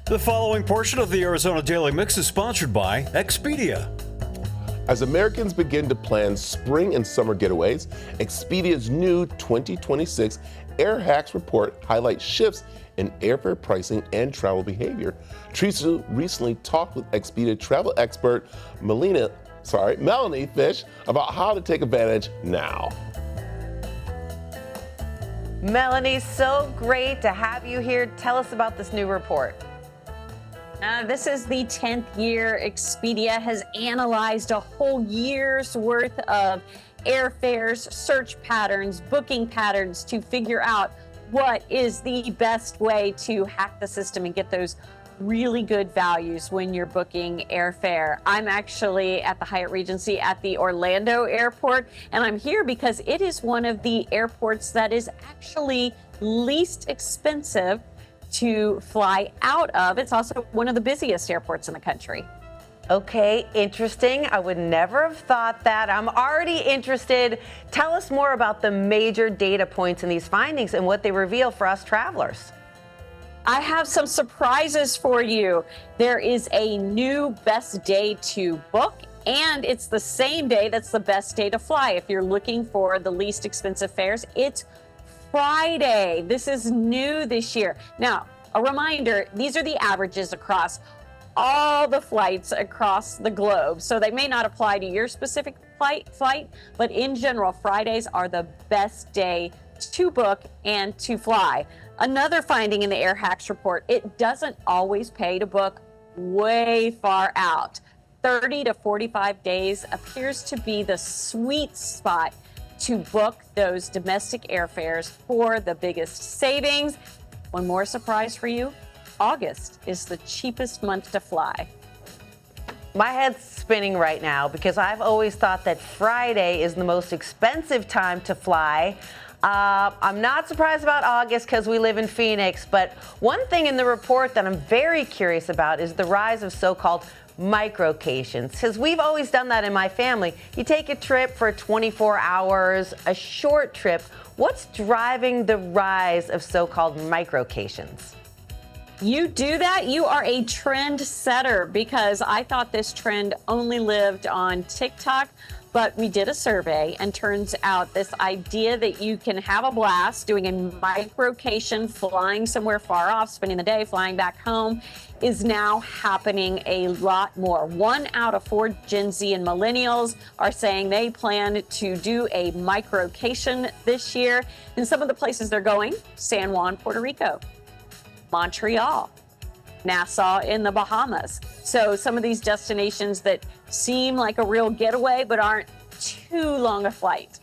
The following portion of the Arizona Daily Mix is sponsored by Expedia. As Americans begin to plan spring and summer getaways, Expedia's new 2026 Air Hacks report highlights shifts in airfare pricing and travel behavior. Teresa recently talked with Expedia travel expert Melanie Fish about how to take advantage now. Melanie, so great to have you here. Tell us about this new report. This is the 10th year Expedia has analyzed a whole year's worth of airfares, search patterns, booking patterns to figure out what is the best way to hack the system and get those really good values when you're booking airfare. I'm actually at the Hyatt Regency at the Orlando airport, and I'm here because it is one of the airports that is actually least expensive to fly out of. It's also one of the busiest airports in the country. Okay, interesting. I would never have thought that. I'm already interested. Tell us more about the major data points in these findings and what they reveal for us travelers. I have some surprises for you. There is a new best day to book, and it's the same day that's the best day to fly. If you're looking for the least expensive fares, it's Friday. This is new this year. Now, a reminder, these are the averages across all the flights across the globe. So they may not apply to your specific flight, but in general, Fridays are the best day to book and to fly. Another finding in the Air Hacks report, it doesn't always pay to book way far out. 30 to 45 days appears to be the sweet spot to book those domestic airfares for the biggest savings. One more surprise for you, August is the cheapest month to fly. My head's spinning right now because I've always thought that Friday is the most expensive time to fly. I'm not surprised about August because we live in Phoenix, but one thing in the report that I'm very curious about is the rise of so-called Microcations, because we've always done that in my family. You take a trip for 24 hours, a short trip. What's driving the rise of so-called Microcations? You do that, you are a trend setter, because I thought this trend only lived on TikTok, but we did a survey and turns out this idea that you can have a blast doing a microcation, flying somewhere far off, spending the day, flying back home, is now happening a lot more. 1 out of 4 Gen Z and millennials are saying they plan to do a microcation this year. And some of the places they're going, San Juan, Puerto Rico, Montreal, Nassau in the Bahamas. So some of these destinations that seem like a real getaway but aren't too long a flight.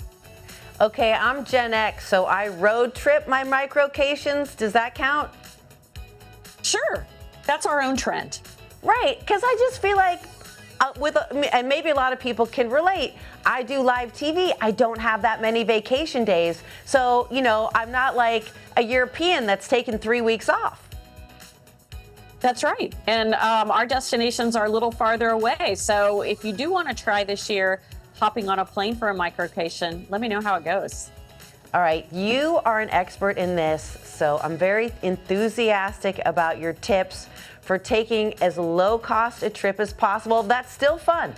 Okay, I'm Gen X, so I road trip my Microcations. Does that count? Sure, that's our own trend. Right, because I just feel like and maybe a lot of people can relate. I do live TV. I don't have that many vacation days. So, I'm not like a European that's taken 3 weeks off. That's right. And our destinations are a little farther away. So if you do want to try this year hopping on a plane for a microcation, let me know how it goes. All right. You are an expert in this, so I'm very enthusiastic about your tips for taking as low cost a trip as possible. That's still fun.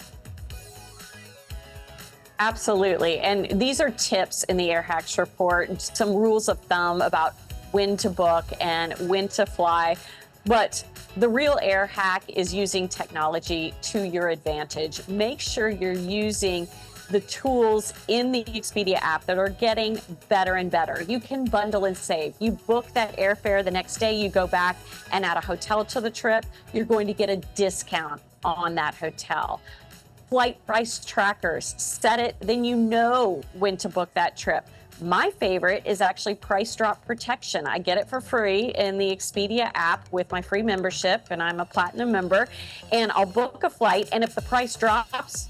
Absolutely. And these are tips in the Air Hacks report, some rules of thumb about when to book and when to fly. But the real air hack is using technology to your advantage. Make sure you're using the tools in the Expedia app that are getting better and better. You can bundle and save. You book that airfare the next day, you go back and add a hotel to the trip, you're going to get a discount on that hotel. Flight price trackers, set it, then you know when to book that trip. My favorite is actually price drop protection. I get it for free in the Expedia app with my free membership, and I'm a platinum member, and I'll book a flight, and if the price drops,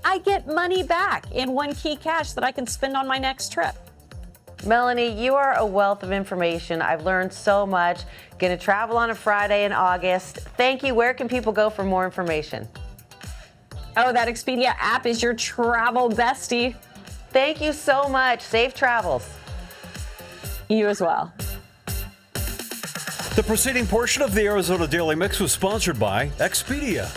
I get money back in one key cash that I can spend on my next trip. Melanie, you are a wealth of information. I've learned so much. Going to travel on a Friday in August. Thank you. Where can people go for more information? Oh, that Expedia app is your travel bestie. Thank you so much. Safe travels. You as well. The preceding portion of the Arizona Daily Mix was sponsored by Expedia.